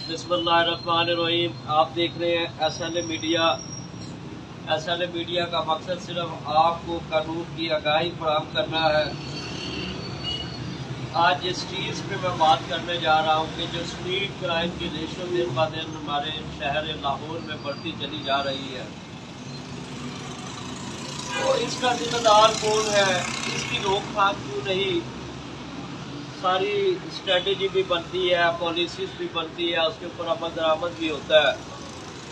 बिस्मिल्लाहिर्रहमानिर्रहीम। आप देख रहे हैं SLA मीडिया। SLA मीडिया का मकसद सिर्फ आपको कानून की आगाही फराहम करना है। आज जिस चीज़ पे मैं बात करने जा रहा हूँ कि जो स्ट्रीट क्राइम की रेशो दिन ब दिन हमारे शहर लाहौर में बढ़ती चली जा रही है, तो इसका जिम्मेदार कौन है, इसकी रोकथाम क्यों नहीं। सारी स्ट्रेटजी भी बनती है, पॉलिसीज भी बनती है, उसके ऊपर अमल दरामद भी होता है।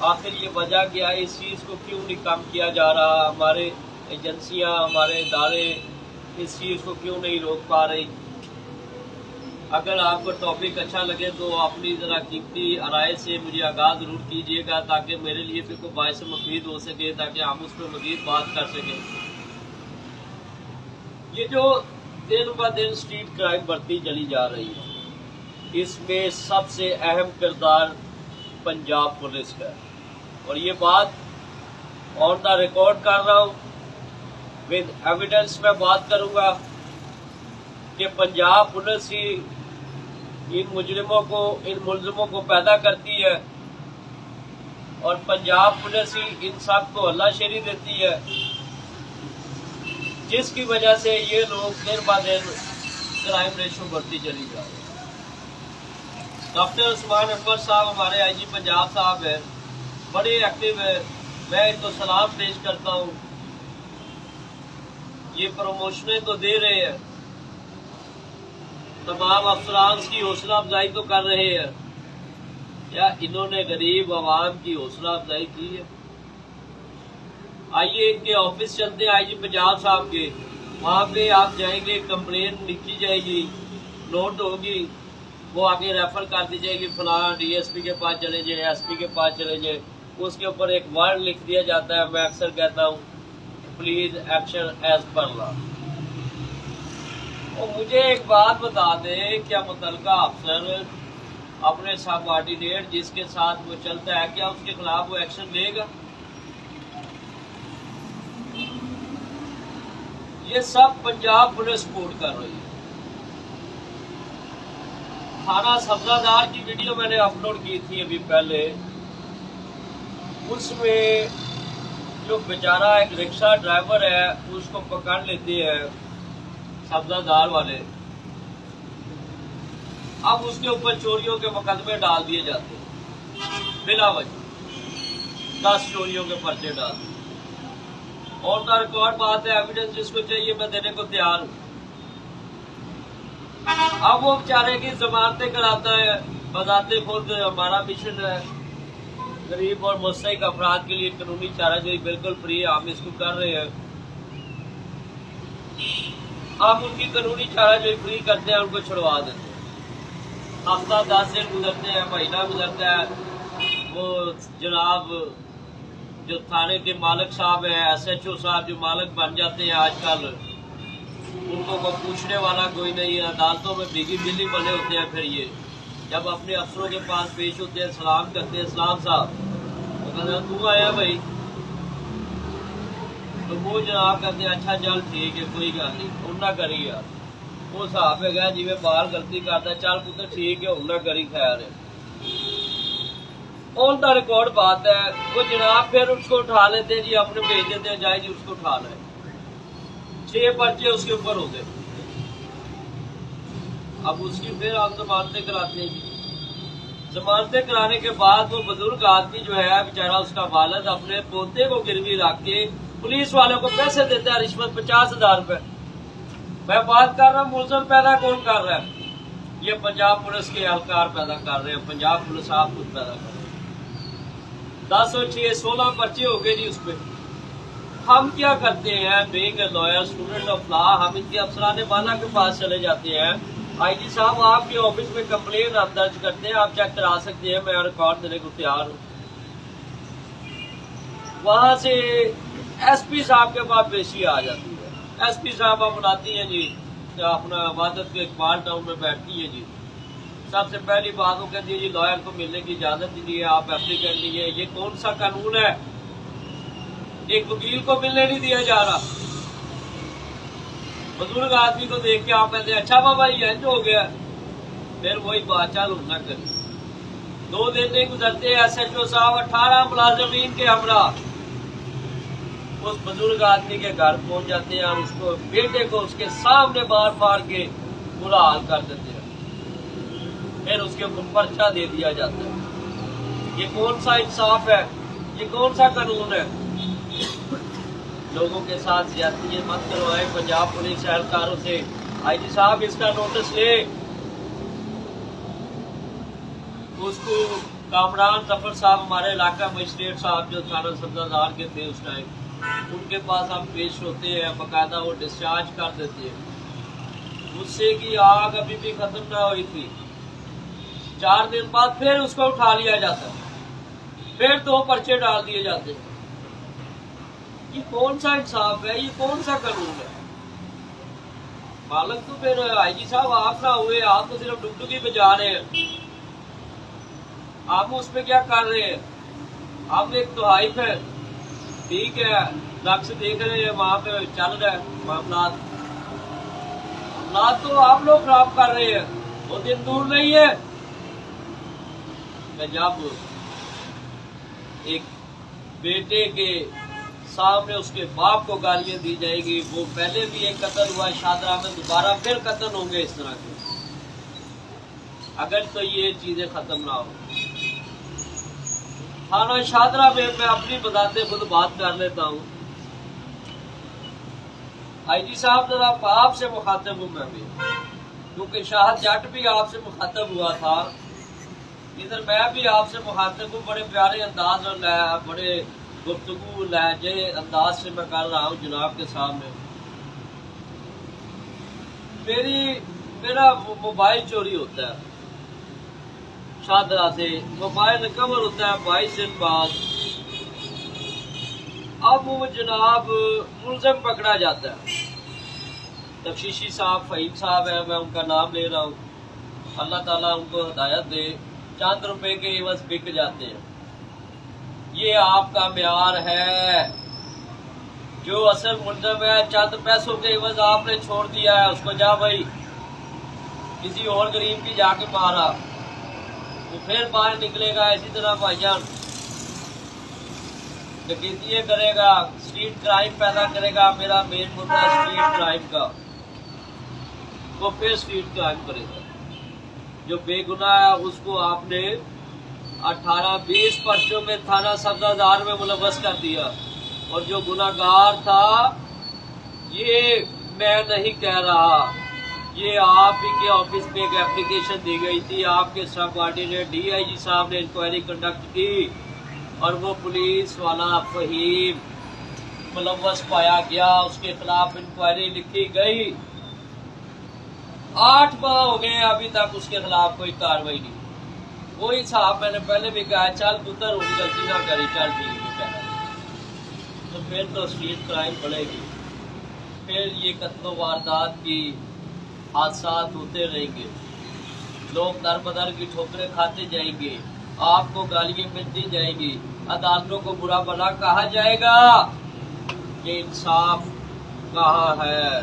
आखिर ये वजह क्या है, इस चीज़ को क्यों नहीं कम किया जा रहा। हमारे एजेंसियां, हमारे इदारे इस चीज़ को क्यों नहीं रोक पा रही। अगर आपको टॉपिक अच्छा लगे तो अपनी ज़रा कीमती राय से मुझे आगाह ज़रूर कीजिएगा, ताकि मेरे लिए भी कोई बायस मुफीद हो सके, ताकि हम उस पर मज़ीद बात कर सकें। ये जो दिन ब दिन स्ट्रीट क्राइम बढ़ती चली जा रही है, इसमें सबसे अहम किरदार पंजाब पुलिस का है। और ये बात ऑन द रिकॉर्ड कर रहा हूँ, विद एविडेंस में बात करूँगा कि पंजाब पुलिस ही इन मुलजिमों को पैदा करती है और पंजाब पुलिस ही इन सब को हल्लाशेरी देती है, जिसकी वजह से ये लोग दिन ब दिन क्राइम रेशो बढ़ती चली जा रही है। डॉक्टर उस्मान अकबर साहब हमारे IG पंजाब साहब हैं, बड़े एक्टिव है, मैं इनको सलाम पेश करता हूँ। ये प्रमोशनें तो दे रहे हैं, तमाम अफसरान की हौसला अफजाई तो कर रहे हैं, या इन्होंने गरीब आवाम की हौसला अफजाई की है। आइए इनके ऑफिस चलते हैं IG पंजाब साहब के, वहाँ पे आप जाएंगे, कंप्लेन लिखी जाएगी, नोट होगी, वो आगे रेफर कर दी जाएगी, फलां DSP के पास चले जाए, SP के पास चले जाए। उसके ऊपर एक वर्ड लिख दिया जाता है, मैं अक्सर कहता हूँ please action as per law. और मुझे एक बात बता दें, क्या मुतलका अफसर अपने सबऑर्डिनेट जिसके साथ वो चलता है, क्या उसके खिलाफ वो एक्शन लेगा? ये सब पंजाब पुलिस सपोर्ट कर रही है। थाना सब्जादार की वीडियो मैंने अपलोड की थी अभी पहले, उसमें जो बेचारा एक रिक्शा ड्राइवर है उसको पकड़ लेते हैं सब्जादार वाले। अब उसके ऊपर चोरियों के मुकदमे डाल दिए जाते हैं बिना वजह, 10 चोरियों के पर्चे डाल दिए। और का रिकॉर्ड बात है, एविडेंस जिसको चाहिए मैं देने को तैयार हूँ। अब वो बेचारे की जमानतें कराता है, बजाते खुद हमारा मिशन है गरीब और मुस्तहिक अफराद के लिए कानूनी चाराजोई बिल्कुल फ्री है, हम इसको कर रहे हैं। आप उनकी कानूनी चाराजोई फ्री करते हैं, उनको छुड़वा देते हैं। हफ्ता 10 दिन गुजरते हैं, महीना गुजरता है, वो जनाब जो थाने के मालिक साहब हैं, SHO साहब जो मालिक बन जाते हैं आजकल, उनको कोई पूछने वाला कोई नहीं है। अदालतों में भीगी बिल्ली बने होते हैं। फिर ये जब अपने अफसरों के पास पेश होते हैं, सलाम करते हैं, सलाम साहब, वो कहते हैं तू आया भाई, तो वो जनाब कहते हैं अच्छा चल ठीक है कोई गल नहीं, हूं ना करी यार। वो साहब है जिवें बाहर गलती करता है, चल पुत्र ठीक है हूं ना करी, खैर है। ऑन द रिकॉर्ड बात है, वो जनाब फिर उसको उठा लेते हैं जी, अपने भेज देते हैं जाए जी उसको उठा लें। 6 पर्चे उसके ऊपर होते, अब उसकी फिर हम जमानतें कराते हैं जी। जमानतें कराने के बाद वो बुजुर्ग आदमी जो है बेचारा, उसका वालिद अपने पोते को गिरवी रख के पुलिस वालों को पैसे देता है, रिश्वत 50,000 रुपए। मैं बात कर रहा हूँ मुलजिम पैदा कौन कर रहा है? ये पंजाब पुलिस के एहलकार पैदा कर रहे हैं, पंजाब पुलिस आप खुद पैदा कर रहे हैं। 10 और 6 16 पर्चे हो गए जी उस पर। हम क्या करते हैं, being a lawyer, student of law, हम इनके अफसरान वाला के पास चले जाते हैं। IG साहब आपके ऑफिस में कंप्लेन आप दर्ज करते हैं, आप चेक करा सकते हैं, मैं रिकॉर्ड देने को तैयार हूँ। वहां से SP साहब के पास पेशी आ जाती है। SP साहब आप बुलाती हैं जी, अपना वादत के इकबाल टाउन में बैठती है जी। सबसे पहली बात वो कहती है जी लॉयर को मिलने की इजाजत दीजिए, आप एप्लीकेंट लीजिए। ये कौन सा कानून है, एक वकील को मिलने नहीं दिया जा रहा। बुजुर्ग आदमी को देख के आप कहते हैं अच्छा बाबा ये इंज हो गया, फिर वही बात चालू ना करें। 2 दिन नहीं गुजरते SHO साहब 18 मुलाजमीन के हमरा उस बुजुर्ग आदमी के घर पहुंच जाते हैं और उसको बेटे को उसके सामने मार मार के बुरा हाल कर देते हैं, फिर उसके ऊपर पर्चा दे दिया जाता है। ये कौन सा इंसाफ है? ये कौन सा कानून है? लोगों के साथ ज्यादती मत करवाएं। पंजाब पुलिस एहलकारों से IG साहब इसका नोटिस ले। उसको कामरान जफर साहब हमारे इलाका मजिस्ट्रेट साहब जो थाना सब्जादार के थे उस टाइम, उनके पास हम पेश होते हैं, बाकायदा वो डिस्चार्ज कर देते हैं। गुस्से की आग अभी भी खत्म ना हुई थी। 4 दिन बाद फिर उसको उठा लिया जाता, फिर 2 पर्चे डाल दिए जाते। ये कौन सा इंसाफ है? ये कौन सा कानून है? मालक तो फिर IG साहब आप ना हुए, आप तो सिर्फ डुगडुगी बजा रहे हैं। आप उस पे क्या कर रहे हैं? आप एक तोहाइफ है, ठीक है, नक्श देख रहे हैं, वहां पे चल रहा है मामला तो आप लोग खराब कर रहे हैं। वो दिन दूर नहीं है कि जब एक बेटे के सामने उसके बाप को गालियां दी जाएगी। वो पहले भी एक कत्ल हुआ शादरा में, दोबारा फिर कत्ल होंगे इस तरह के, अगर तो ये चीजें खत्म ना हो। थाना शादरा में मैं अपनी बताते खुद बात कर लेता हूँ। IG साहब जरा आपसे मुखातब हूँ मैं भी, क्योंकि शाहद जट भी आपसे मुखातब हुआ था, इधर मैं भी आपसे मुखातब हूँ। बड़े प्यारे अंदाज और बड़े गुफ्तगू लहजे अंदाज से मैं कर रहा हूँ जनाब के सामने। मेरा मोबाइल चोरी होता है शादरा से, मोबाइल रिकवर होता है 22 दिन बाद। अब वो जनाब मुलजिम पकड़ा जाता है। तफ्तीशी साहब फहीम साहब है, मैं उनका नाम ले रहा हूँ, अल्लाह ताला उनको हिदायत दे। चंद रुपए के एवज बिक जाते हैं। ये आपका म्यार है? जो असल मुलजिम है चंद पैसों के एवज आपने छोड़ दिया है उसको, जा भाई किसी और गरीब की जाके मारा, तो फिर बाहर निकलेगा इसी तरह भाईजान डकैती करेगा, स्ट्रीट क्राइम पैदा करेगा। मेरा मेन मुद्दा है स्ट्रीट क्राइम का, वो फिर स्ट्रीट क्राइम करेगा। जो बेगुनाह है उसको आपने 18-20 पर्चों में थाना सब्जादार में मुलव्वस कर दिया, और जो गुनाहगार था, ये मैं नहीं कह रहा, ये आप ही के ऑफिस में एक एप्लीकेशन दी गई थी, आपके सब कोऑर्डिनेट DIG साहब ने इंक्वायरी कंडक्ट की और वो पुलिस वाला फहीम मुलव्वस पाया गया, उसके खिलाफ इंक्वायरी लिखी गई। 8 माह हो गए अभी तक उसके खिलाफ कोई कार्रवाई नहीं। वही साहब मैंने पहले भी कहा, चल पुत्र उनकी गलती ना करी, चल ठीक है, तो फिर तो स्ट्रीट क्राइम बढ़ेगी, फिर ये कत्लो वारदात की हादसात होते रहेंगे, लोग दर बदर की ठोकरें खाते जाएंगे, आपको गालियां मिलती जाएगी, अदालतों को बुरा भला कहा जाएगा। ये इंसाफ कहाँ है?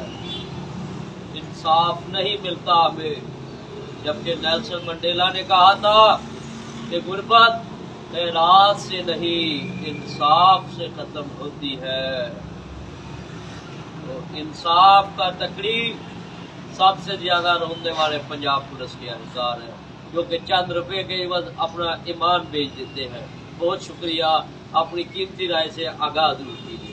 इंसाफ नहीं मिलता हमें। जबकि नेल्सन मंडेला ने कहा था कि गुर्बत खैरात से नहीं इंसाफ से खत्म होती है। तो इंसाफ का तकड़ी सबसे ज्यादा रोने वाले पंजाब पुलिस के एहलकार हैं, जो कि चंद रुपए के एवज अपना ईमान बेच देते हैं। बहुत शुक्रिया, अपनी कीमती राय से आगाह जरूर कीजिए।